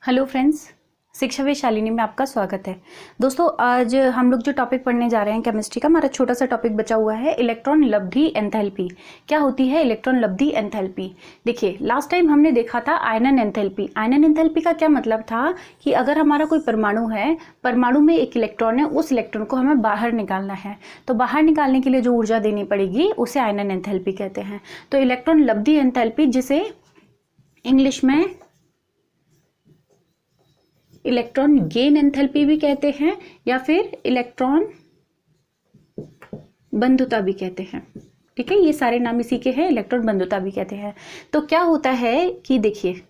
Hello friends, शिक्षा वे शालिनी में आपका स्वागत है। दोस्तों, आज हम लोग जो टॉपिक पढ़ने जा रहे हैं केमिस्ट्री का, हमारा छोटा सा टॉपिक बचा हुआ है इलेक्ट्रॉन लब्धि एंथैल्पी। क्या होती है इलेक्ट्रॉन लब्धि एंथैल्पी? देखिए, लास्ट टाइम हमने देखा था आयनन एंथैल्पी। आयनन एंथैल्पी का क्या मतलब था कि अगर हमारा कोई परमाणु है, परमाणु में एक इलेक्ट्रॉन है, उस इलेक्ट्रॉन को हमें बाहर निकालना है, तो बाहर निकालने के लिए जो ऊर्जा देनी पड़ेगी उसे आयनन एंथैल्पी कहते हैं। तो इलेक्ट्रॉन लब्धि एंथैल्पी, जिसे इंग्लिश में इलेक्ट्रॉन गेन एंथैल्पी भी कहते हैं या फिर इलेक्ट्रॉन बंधुता भी कहते हैं। ठीक है, ये सारे नाम इसी के हैं, इलेक्ट्रॉन बंधुता भी कहते हैं। तो क्या होता है कि देखिए,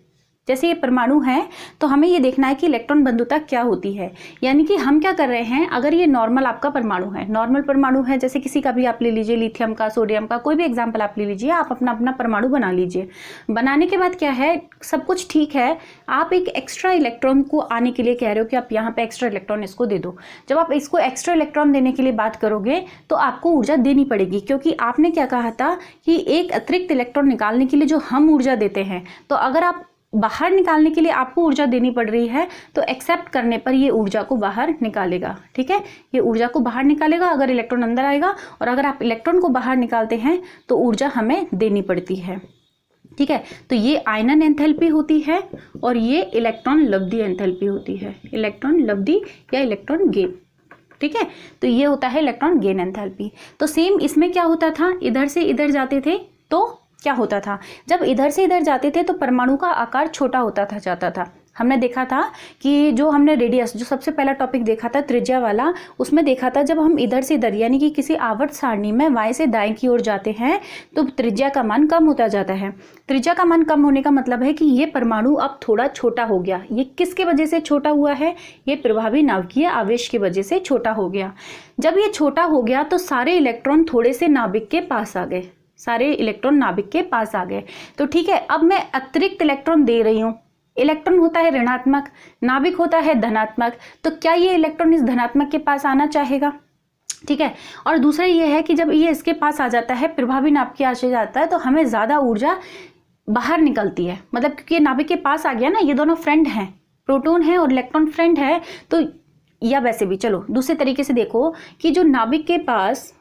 जैसे ये परमाणु है तो हमें ये देखना है कि इलेक्ट्रॉन बंधुता क्या होती है। यानी कि हम क्या कर रहे हैं, अगर ये नॉर्मल आपका परमाणु है, नॉर्मल परमाणु है, जैसे किसी का भी आप ले लीजिए, लिथियम का, सोडियम का, कोई भी एग्जाम्पल आप ले लीजिए, आप अपना अपना परमाणु बना लीजिए। बनाने के बाद क्या है, सब कुछ ठीक है, आप एक एक्स्ट्रा इलेक्ट्रॉन को आने के लिए कह रहे हो कि आप यहाँ पे एक्स्ट्रा इलेक्ट्रॉन इसको दे दो। जब आप इसको एक्स्ट्रा इलेक्ट्रॉन देने के लिए बात करोगे तो आपको ऊर्जा देनी पड़ेगी, क्योंकि आपने क्या कहा था कि एक अतिरिक्त इलेक्ट्रॉन निकालने के लिए जो हम ऊर्जा देते हैं, तो अगर आप बाहर निकालने के लिए आपको ऊर्जा देनी पड़ रही है तो एक्सेप्ट करने पर ये ऊर्जा को बाहर निकालेगा। ठीक है, ये ऊर्जा को बाहर निकालेगा अगर इलेक्ट्रॉन अंदर आएगा, और अगर आप इलेक्ट्रॉन को बाहर निकालते हैं तो ऊर्जा हमें देनी पड़ती है। ठीक है, तो ये आयनन एंथैल्पी होती है और ये इलेक्ट्रॉन लब्धि एंथैल्पी होती है, इलेक्ट्रॉन लब्धि या इलेक्ट्रॉन गेन। ठीक है, तो ये होता है इलेक्ट्रॉन गेन एंथैल्पी। तो सेम इसमें क्या होता था, इधर से इधर जाते थे तो क्या होता था, जब इधर से इधर जाते थे तो परमाणु का आकार छोटा होता था, जाता था। हमने देखा था कि जो हमने रेडियस, जो सबसे पहला टॉपिक देखा था त्रिज्या वाला, उसमें देखा था जब हम इधर से इधर यानी कि किसी आवर्त सारणी में बाएं से दाएं की ओर जाते हैं तो त्रिज्या का मान कम होता जाता है। त्रिज्या का मान कम होने का मतलब है कि ये परमाणु अब थोड़ा छोटा हो गया। ये किसके वजह से छोटा हुआ है, ये प्रभावी नाभिकीय आवेश की वजह से छोटा हो गया। जब ये छोटा हो गया तो सारे इलेक्ट्रॉन थोड़े से नाभिक के पास आ गए, सारे इलेक्ट्रॉन नाभिक के पास आ गए। तो ठीक है, अब मैं अतिरिक्त इलेक्ट्रॉन दे रही हूँ। इलेक्ट्रॉन होता है ऋणात्मक, नाभिक होता है धनात्मक, तो क्या ये इलेक्ट्रॉन इस धनात्मक के पास आना चाहेगा? ठीक है, और दूसरा ये है कि जब ये इसके पास आ जाता है, प्रभावी नाभिकीय आवेश जाता है, तो हमें ज्यादा ऊर्जा बाहर निकलती है। मतलब क्योंकि ये नाभिक के पास आ गया ना, ये दोनों फ्रेंड हैं, प्रोटॉन है और इलेक्ट्रॉन फ्रेंड है। तो या वैसे भी चलो दूसरे तरीके से देखो कि जो नाभिक के पास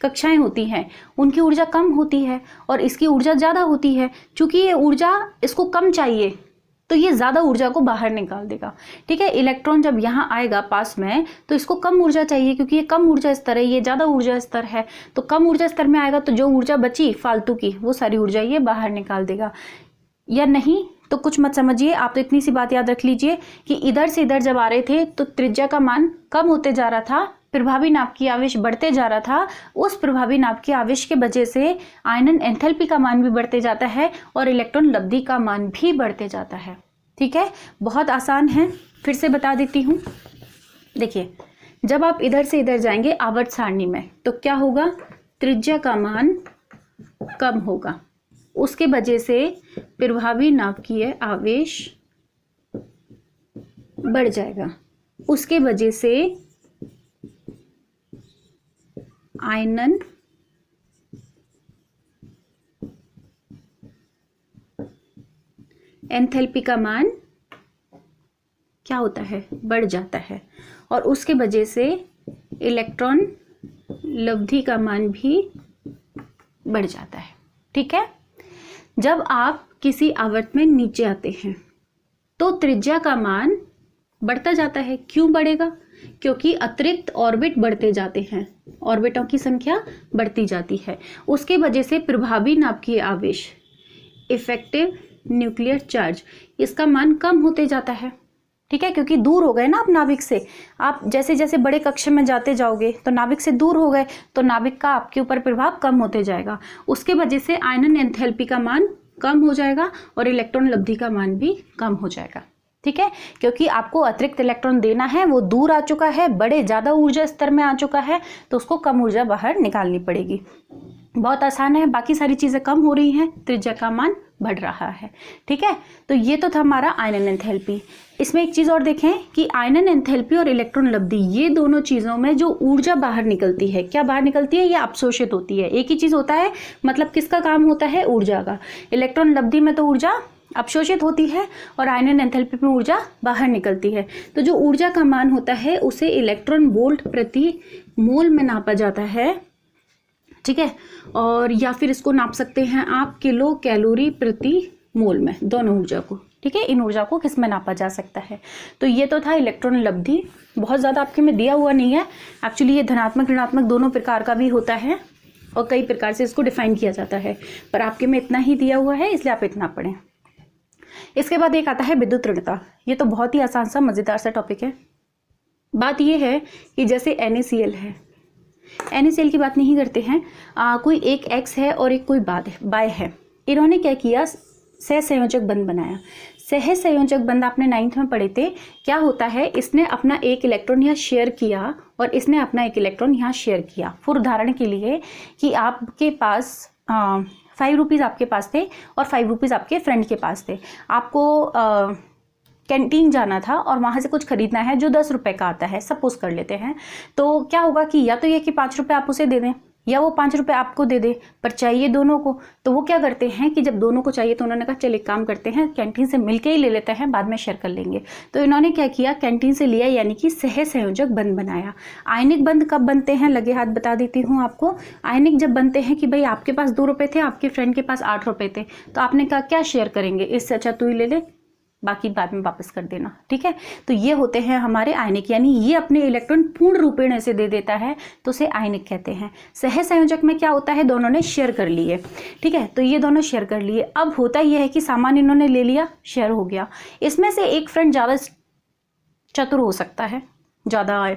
कक्षाएं होती हैं उनकी ऊर्जा कम होती है और इसकी ऊर्जा ज़्यादा होती है। चूंकि ये ऊर्जा इसको कम चाहिए तो ये ज़्यादा ऊर्जा को बाहर निकाल देगा। ठीक है, इलेक्ट्रॉन जब यहाँ आएगा पास में तो इसको कम ऊर्जा चाहिए, क्योंकि ये कम ऊर्जा स्तर है, ये ज़्यादा ऊर्जा स्तर है। तो कम ऊर्जा स्तर में आएगा तो जो ऊर्जा बची फालतू की, वो सारी ऊर्जा ये बाहर निकाल देगा। या नहीं तो कुछ मत समझिए, आप तो इतनी सी बात याद रख लीजिए कि इधर से इधर जब आ रहे थे तो त्रिज्या का मान कम होते जा रहा था, प्रभावी नाभिकीय आवेश बढ़ते जा रहा था। उस प्रभावी नाभिकीय आवेश के वजह से आयनन एंथैल्पी का मान भी बढ़ते जाता है और इलेक्ट्रॉन लब्धि का मान भी बढ़ते जाता है। ठीक है, बहुत आसान है, फिर से बता देती हूँ। देखिए, जब आप इधर से इधर जाएंगे आवर्त सारणी में तो क्या होगा, त्रिज्या का मान कम होगा, उसके वजह से प्रभावी नाभिकीय आवेश बढ़ जाएगा, उसके वजह से आयनन एंथैल्पी का मान क्या होता है, बढ़ जाता है, और उसके वजह से इलेक्ट्रॉन लब्धि का मान भी बढ़ जाता है। ठीक है, जब आप किसी आवर्त में नीचे आते हैं तो त्रिज्या का मान बढ़ता जाता है। क्यों बढ़ेगा, क्योंकि अतिरिक्त ऑर्बिट बढ़ते जाते हैं, ऑर्बिटों की संख्या बढ़ती जाती है। उसके वजह से प्रभावी नाभिकीय आवेश, इफेक्टिव न्यूक्लियर चार्ज, इसका मान कम होते जाता है। ठीक है, क्योंकि दूर हो गए ना आप नाभिक से, आप जैसे जैसे बड़े कक्ष में जाते जाओगे तो नाभिक से दूर हो गए तो नाभिक का आपके ऊपर प्रभाव कम होते जाएगा। उसके वजह से आयनन एंथैल्पी का मान कम हो जाएगा और इलेक्ट्रॉन लब्धि का मान भी कम हो जाएगा। ठीक है, क्योंकि आपको अतिरिक्त इलेक्ट्रॉन देना है, वो दूर आ चुका है, बड़े ज़्यादा ऊर्जा स्तर में आ चुका है, तो उसको कम ऊर्जा बाहर निकालनी पड़ेगी। बहुत आसान है, बाकी सारी चीज़ें कम हो रही हैं, त्रिज्या का मान बढ़ रहा है। ठीक है, तो ये तो था हमारा आयनन एंथैल्पी। इसमें एक चीज़ और देखें कि आयनन एंथैल्पी और इलेक्ट्रॉन लब्धि, ये दोनों चीज़ों में जो ऊर्जा बाहर निकलती है, क्या बाहर निकलती है, या अवशोषित होती है। एक ही चीज़ होता है, मतलब किसका काम होता है, ऊर्जा का। इलेक्ट्रॉन लब्धि में तो ऊर्जा अवशोषित होती है और आयनन एंथैल्पी में ऊर्जा बाहर निकलती है। तो जो ऊर्जा का मान होता है उसे इलेक्ट्रॉन वोल्ट प्रति मोल में नापा जाता है, ठीक है, और या फिर इसको नाप सकते हैं आप किलो कैलोरी प्रति मोल में, दोनों ऊर्जा को, ठीक है। इन ऊर्जा को किस में नापा जा सकता है। तो ये तो था इलेक्ट्रॉन लब्धि। बहुत ज़्यादा आपके में दिया हुआ नहीं है, एक्चुअली ये धनात्मक ऋणात्मक दोनों प्रकार का भी होता है और कई प्रकार से इसको डिफाइन किया जाता है, पर आपके में इतना ही दिया हुआ है इसलिए आप इतना पढ़ें। इसके बाद एक आता है विद्युत ऋणता। ये तो बहुत ही आसान सा मज़ेदार सा टॉपिक है। बात ये है कि जैसे NaCl है, NaCl की बात नहीं करते हैं, कोई एक X है और एक कोई बाय है। इन्होंने क्या किया, सहसंयोजक बंध बनाया। सहसंयोजक बंध आपने 9th में पढ़े थे। क्या होता है, इसने अपना एक इलेक्ट्रॉन यहाँ शेयर किया और इसने अपना एक इलेक्ट्रॉन यहाँ शेयर किया। फॉर उदाहरण के लिए कि आपके पास 5 रुपीज़ आपके पास थे और 5 रुपीज़ आपके फ्रेंड के पास थे। आपको कैंटीन जाना था और वहाँ से कुछ खरीदना है जो 10 रुपये का आता है, सपोज कर लेते हैं। तो क्या होगा कि या तो ये कि 5 रुपये आप उसे दे दें या वो 5 रुपये आपको दे दे, पर चाहिए दोनों को। तो वो क्या करते हैं कि जब दोनों को चाहिए तो उन्होंने कहा चल एक काम करते हैं, कैंटीन से मिलके ही ले लेते हैं, बाद में शेयर कर लेंगे। तो इन्होंने क्या किया, कैंटीन से लिया, यानी कि सहसंयोजक बंध बनाया। आयनिक बंध कब बनते हैं, लगे हाथ बता देती हूँ आपको। आयनिक जब बनते हैं कि भाई आपके पास 2 रुपये थे, आपके फ्रेंड के पास 8 रुपये थे, तो आपने कहा क्या शेयर करेंगे, इससे अच्छा तू ही ले ले, बाकी बाद में वापस कर देना, ठीक है। तो ये होते हैं हमारे आयनिक, यानी ये अपने इलेक्ट्रॉन पूर्ण रूपेण ऐसे दे देता है तो उसे आयनिक कहते हैं। सहसंयोजक में क्या होता है, दोनों ने शेयर कर लिए, ठीक है। तो ये दोनों शेयर कर लिए। अब होता यह है कि सामान इन्होंने ले लिया, शेयर हो गया। इसमें से एक फ्रेंड ज़्यादा चतुर हो सकता है, ज़्यादा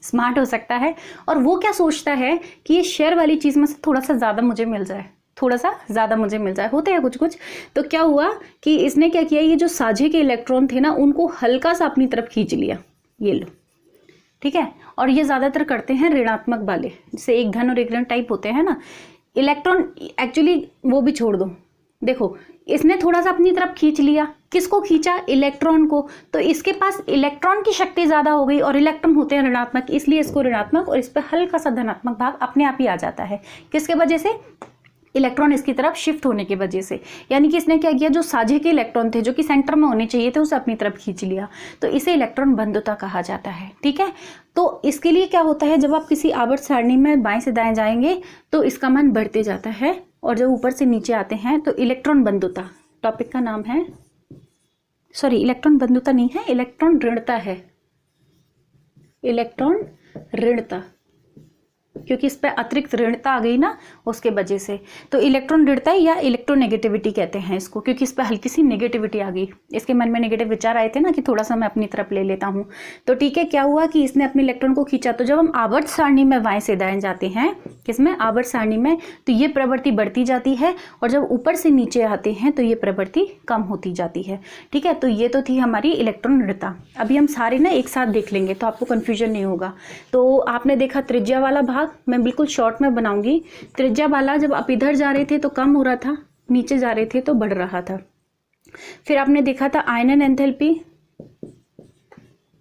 स्मार्ट हो सकता है, और वो क्या सोचता है कि ये शेयर वाली चीज़ में से थोड़ा सा ज़्यादा मुझे मिल जाए, थोड़ा सा ज़्यादा मुझे मिल जाए, होते हैं कुछ कुछ। तो क्या हुआ कि इसने क्या किया, ये जो साझे के इलेक्ट्रॉन थे ना, उनको हल्का सा अपनी तरफ खींच लिया, ये लो, ठीक है। और ये ज़्यादातर करते हैं ऋणात्मक वाले, जैसे एक धन और एक ऋण टाइप होते हैं ना। इलेक्ट्रॉन एक्चुअली वो भी छोड़ दो, देखो इसने थोड़ा सा अपनी तरफ खींच लिया, किसको खींचा, इलेक्ट्रॉन को। तो इसके पास इलेक्ट्रॉन की शक्ति ज़्यादा हो गई, और इलेक्ट्रॉन होते हैं ऋणात्मक, इसलिए इसको ऋणात्मक और इस पर हल्का सा धनात्मक भाग अपने आप ही आ जाता है। किसके वजह से, इलेक्ट्रॉन इसकी तरफ शिफ्ट होने की वजह से। यानी कि इसने क्या किया, जो साझे के इलेक्ट्रॉन थे जो कि सेंटर में होने चाहिए थे, उसे अपनी तरफ खींच लिया। तो इसे इलेक्ट्रॉन बंधुता कहा जाता है, ठीक है। तो इसके लिए क्या होता है, जब आप किसी आवर्त सारणी में बाएं से दाएं जाएंगे तो इसका मान बढ़ते जाता है, और जब ऊपर से नीचे आते हैं तो इलेक्ट्रॉन बंधुता, टॉपिक का नाम है, सॉरी इलेक्ट्रॉन बंधुता नहीं है, इलेक्ट्रॉन ऋणता है, इलेक्ट्रॉन ऋणता, क्योंकि इस पर अतिरिक्त ऋणता आ गई ना, उसके वजह से। तो इलेक्ट्रॉन ऋणता या इलेक्ट्रोनेगेटिविटी कहते हैं इसको, क्योंकि इस पर हल्की सी नेगेटिविटी आ गई। इसके मन में नेगेटिव विचार आए थे ना कि थोड़ा सा मैं अपनी तरफ ले लेता हूँ। तो ठीक है, क्या हुआ कि इसने अपने इलेक्ट्रॉन को खींचा। तो जब हम आवर्त सारणी में बाएं से दाएं जाते हैं, किसमें, आवर्त सारणी में, तो ये प्रवृत्ति बढ़ती जाती है, और जब ऊपर से नीचे आते हैं तो ये प्रवृत्ति कम होती जाती है, ठीक है। तो ये तो थी हमारी इलेक्ट्रॉन ऋणता। अभी हम सारे ना एक साथ देख लेंगे तो आपको कन्फ्यूजन नहीं होगा। तो आपने देखा त्रिज्या वाला भाग, मैं बिल्कुल शॉर्ट में बनाऊंगी। त्रिज्या वाला, जब आप इधर जा रहे थे तो कम हो रहा था, नीचे जा रहे थे तो बढ़ रहा था। फिर आपने देखा था आयनन एंथैल्पी,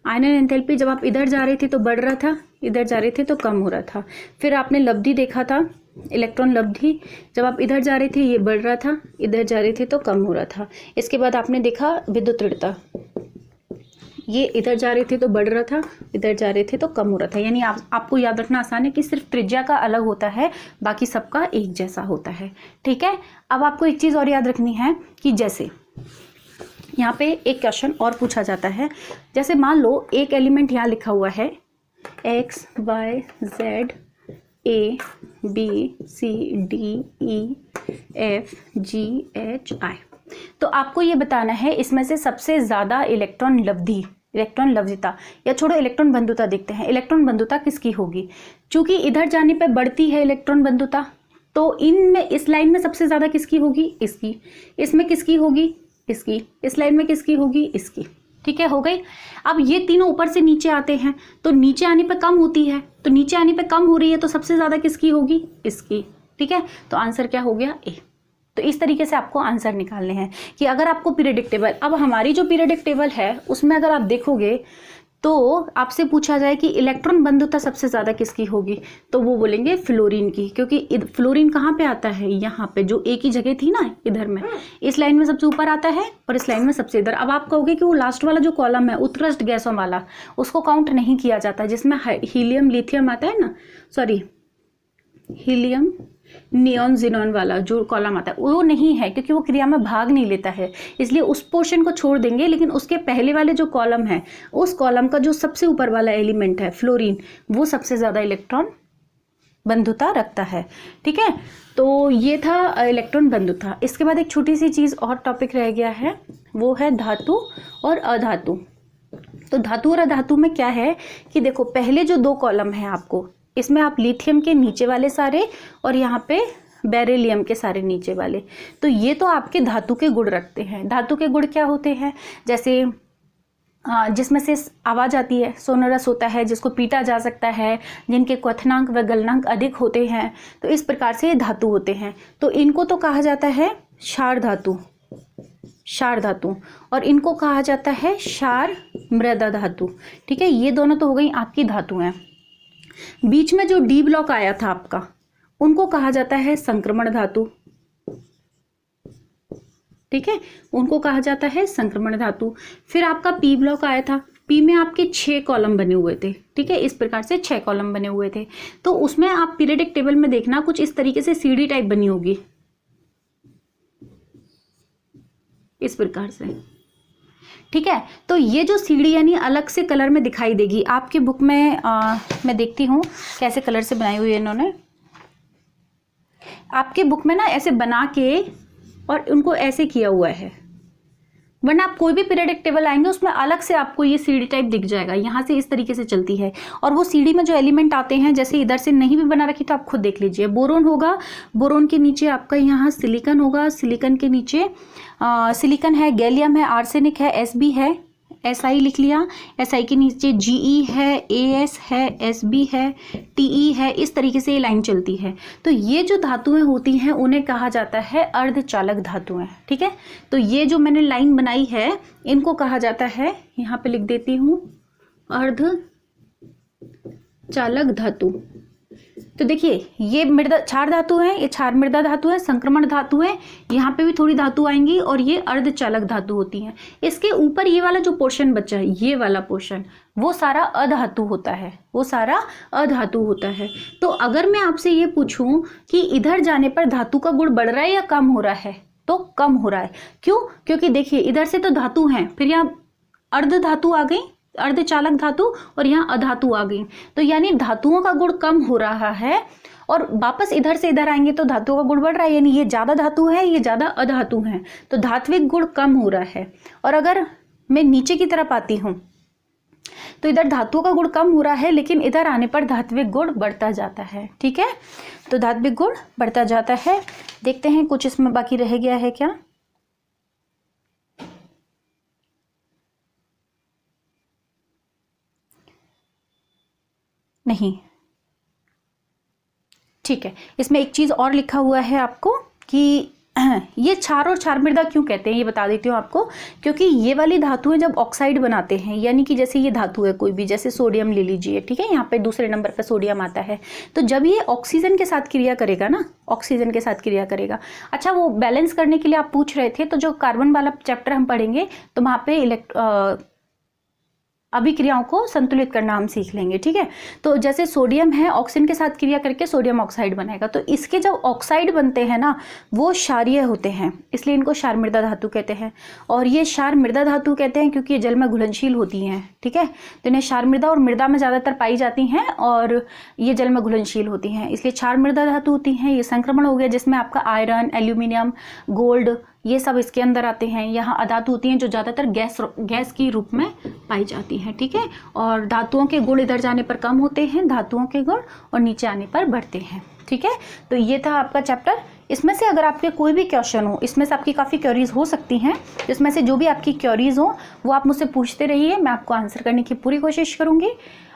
आयनन एंथैल्पी जब आप इधर जा रहे थे तो बढ़ रहा था, इधर जा रहे थे तो कम हो रहा था। फिर आपने लब्धि देखा था, इलेक्ट्रॉन लब्धि, जब आप इधर जा रहे थे ये बढ़ रहा था, इधर जा रहे थे तो कम हो रहा था। इसके बाद आपने देखा विद्युत ऋणता, ये इधर जा रहे थे तो बढ़ रहा था, इधर जा रहे थे तो कम हो रहा था। यानी आपको याद रखना आसान है कि सिर्फ त्रिज्या का अलग होता है, बाकी सबका एक जैसा होता है, ठीक है। अब आपको एक चीज़ और याद रखनी है कि जैसे यहाँ पे एक क्वेश्चन और पूछा जाता है, जैसे मान लो एक एलिमेंट यहाँ लिखा हुआ है X Y Z A B C D E F G H I। तो आपको ये बताना है इसमें से सबसे ज़्यादा इलेक्ट्रॉन लब्धि, इलेक्ट्रॉन लब्धता, या छोड़ो इलेक्ट्रॉन बंधुता देखते हैं, इलेक्ट्रॉन बंधुता किसकी होगी। चूंकि इधर जाने पे बढ़ती है इलेक्ट्रॉन बंधुता, तो इनमें इस लाइन में सबसे ज़्यादा किसकी होगी, इसकी। इसमें किसकी होगी, इसकी। इस लाइन में किसकी होगी, इसकी, ठीक है, हो गई। अब ये तीनों ऊपर से नीचे आते हैं तो नीचे आने पे कम होती है, तो नीचे आने पे कम हो रही है, तो सबसे ज़्यादा किसकी होगी, इसकी, ठीक है। तो आंसर क्या हो गया, ए। तो इस तरीके से आपको आंसर निकालने हैं कि अगर आपको पीरियडिक टेबल, अब हमारी जो पीरियडिक टेबल है उसमें अगर आप देखोगे तो आपसे पूछा जाए कि इलेक्ट्रॉन बंधुता सबसे ज़्यादा किसकी होगी, तो वो बोलेंगे फ्लोरीन की, क्योंकि फ्लोरीन कहाँ पे आता है, यहाँ पे जो एक ही जगह थी ना इधर में, इस लाइन में सबसे ऊपर आता है और इस लाइन में सबसे इधर। अब आप कहोगे कि वो लास्ट वाला जो कॉलम है उत्कृष्ट गैसों वाला, उसको काउंट नहीं किया जाता, जिसमें हीलियम लिथियम आता है ना, सॉरी हीलियम नियॉन जिनॉन वाला जो कॉलम आता है वो नहीं है, क्योंकि वो क्रिया में भाग नहीं लेता है, इसलिए उस पोर्शन को छोड़ देंगे। लेकिन उसके पहले वाले जो कॉलम है, उस कॉलम का जो सबसे ऊपर वाला एलिमेंट है फ्लोरीन, वो सबसे ज़्यादा इलेक्ट्रॉन बंधुता रखता है। ठीक है, तो ये था इलेक्ट्रॉन बंधुता। इसके बाद एक छोटी सी चीज़ और टॉपिक रह गया है, वो है धातु और अधातु। तो धातु और अधातु में क्या है कि देखो, पहले जो 2 कॉलम है आपको, इसमें आप लिथियम के नीचे वाले सारे और यहाँ पे बेरिलियम के सारे नीचे वाले, तो ये तो आपके धातु के गुण रखते हैं। धातु के गुण क्या होते हैं, जैसे जिसमें से आवाज़ आती है, सोनरस होता है, जिसको पीटा जा सकता है, जिनके क्वथनांक व गलनांक अधिक होते हैं, तो इस प्रकार से ये धातु होते हैं। तो इनको तो कहा जाता है क्षार धातु, क्षार धातु, और इनको कहा जाता है क्षार मृदा धातु। ठीक है, ये दोनों तो हो गई आपकी धातुएं। बीच में जो डी ब्लॉक आया था आपका, उनको कहा जाता है संक्रमण धातु। ठीक है, उनको कहा जाता है संक्रमण धातु। फिर आपका पी ब्लॉक आया था, पी में आपके 6 कॉलम बने हुए थे। ठीक है, इस प्रकार से 6 कॉलम बने हुए थे। तो उसमें आप पीरियडिक टेबल में देखना कुछ इस तरीके से सीढ़ी टाइप बनी होगी, इस प्रकार से। ठीक है, तो ये जो सीढ़ी यानी अलग से कलर में दिखाई देगी आपकी बुक में। मैं देखती हूँ कैसे कलर से बनाई हुई है इन्होंने। आपके बुक में ना ऐसे बना के और उनको ऐसे किया हुआ है, वरना आप कोई भी पीरियडिक टेबल आएंगे उसमें अलग से आपको ये सीढ़ी टाइप दिख जाएगा। यहाँ से इस तरीके से चलती है, और वो सीढ़ी में जो एलिमेंट आते हैं, जैसे इधर से नहीं भी बना रखी तो आप खुद देख लीजिए। बोरोन होगा, बोरोन के नीचे आपका यहाँ सिलिकन होगा, सिलिकन के नीचे सिलिकन है, गैलियम है, आर्सेनिक है, एसबी है, एसआई लिख लिया, एसआई के नीचे जीई है, एएस है, एसबी है, टीई है, इस तरीके से ये लाइन चलती है। तो ये जो धातुएं होती हैं उन्हें कहा जाता है अर्धचालक धातुएं। ठीक है, तो ये जो मैंने लाइन बनाई है इनको कहा जाता है, यहाँ पे लिख देती हूँ, अर्धचालक धातु। तो देखिए, ये मृदा क्षार धातु है, ये क्षार मृदा धातु है, संक्रमण धातु है, यहाँ पे भी थोड़ी धातु आएंगी, और ये अर्धचालक धातु होती हैं। इसके ऊपर ये वाला जो पोर्शन बचा है, ये वाला पोर्शन, वो सारा अधातु होता है, वो सारा अधातु होता है। तो अगर मैं आपसे ये पूछूं कि इधर जाने पर धातु का गुण बढ़ रहा है या कम हो रहा है, तो कम हो रहा है। क्यों? क्योंकि देखिए, इधर से तो धातु हैं, फिर यहाँ अर्ध धातु आ गई, अर्धचालक धातु, और यहाँ अधातु आ गई, तो यानी धातुओं का गुण कम हो रहा है। और वापस इधर से इधर आएंगे तो धातुओं का गुण बढ़ रहा है, यानी ये ज्यादा धातु है, ये ज्यादा अधातु है, तो धात्विक गुण कम हो रहा है। और अगर मैं नीचे की तरफ आती हूँ तो इधर धातुओं का गुण कम हो रहा है, लेकिन इधर आने पर धात्विक गुण बढ़ता जाता है। ठीक है, तो धात्विक गुण बढ़ता जाता है। देखते हैं कुछ इसमें बाकी रह गया है क्या। नहीं, ठीक है, इसमें एक चीज और लिखा हुआ है आपको कि ये क्षार और क्षार मृदा क्यों कहते हैं, ये बता देती हूँ आपको। क्योंकि ये वाली धातुएं जब ऑक्साइड बनाते हैं, यानी कि जैसे ये धातु है कोई भी, जैसे सोडियम ले लीजिए, ठीक है, यहाँ पे दूसरे नंबर पे सोडियम आता है, तो जब ये ऑक्सीजन के साथ क्रिया करेगा ना, ऑक्सीजन के साथ क्रिया करेगा। अच्छा, वो बैलेंस करने के लिए आप पूछ रहे थे, तो जो कार्बन वाला चैप्टर हम पढ़ेंगे तो वहाँ पे अभिक्रियाओं को संतुलित करना हम सीख लेंगे। ठीक है, तो जैसे सोडियम है, ऑक्सीजन के साथ क्रिया करके सोडियम ऑक्साइड बनेगा, तो इसके जब ऑक्साइड बनते हैं ना, वो क्षारीय होते हैं, इसलिए इनको क्षार मृदा धातु कहते हैं। और ये क्षार मृदा धातु कहते हैं क्योंकि ये जल में घुलनशील होती हैं। ठीक है, तो इन्हें क्षार मृदा और मृदा में ज़्यादातर पाई जाती हैं, और ये जल में घुलनशील होती हैं, इसलिए क्षार मृदा धातु होती हैं। ये संक्रमण हो गया, जिसमें आपका आयरन, एल्यूमिनियम, गोल्ड, ये सब इसके अंदर आते हैं। यहाँ अधातु होती हैं जो ज़्यादातर गैस की रूप में पाई जाती हैं। ठीक है, और धातुओं के गुण इधर जाने पर कम होते हैं, धातुओं के गुण, और नीचे आने पर बढ़ते हैं। ठीक है, तो ये था आपका चैप्टर। इसमें से अगर आपके कोई भी क्वेश्चन हो, इसमें से आपकी काफ़ी क्वेरीज हो सकती हैं, इसमें से जो भी आपकी क्वेरीज हो वो आप मुझसे पूछते रहिए, मैं आपको आंसर करने की पूरी कोशिश करूँगी।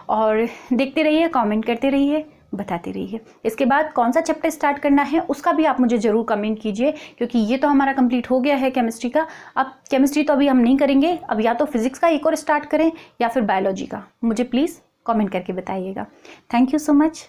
और देखते रहिए, कमेंट करते रहिए। बताते रहिए। इसके बाद कौन सा चैप्टर स्टार्ट करना है उसका भी आप मुझे ज़रूर कमेंट कीजिए, क्योंकि ये तो हमारा कंप्लीट हो गया है केमिस्ट्री का। अब केमिस्ट्री तो अभी हम नहीं करेंगे, अब या तो फिजिक्स का एक और स्टार्ट करें या फिर बायोलॉजी का। मुझे प्लीज़ कमेंट करके बताइएगा। Thank you so much.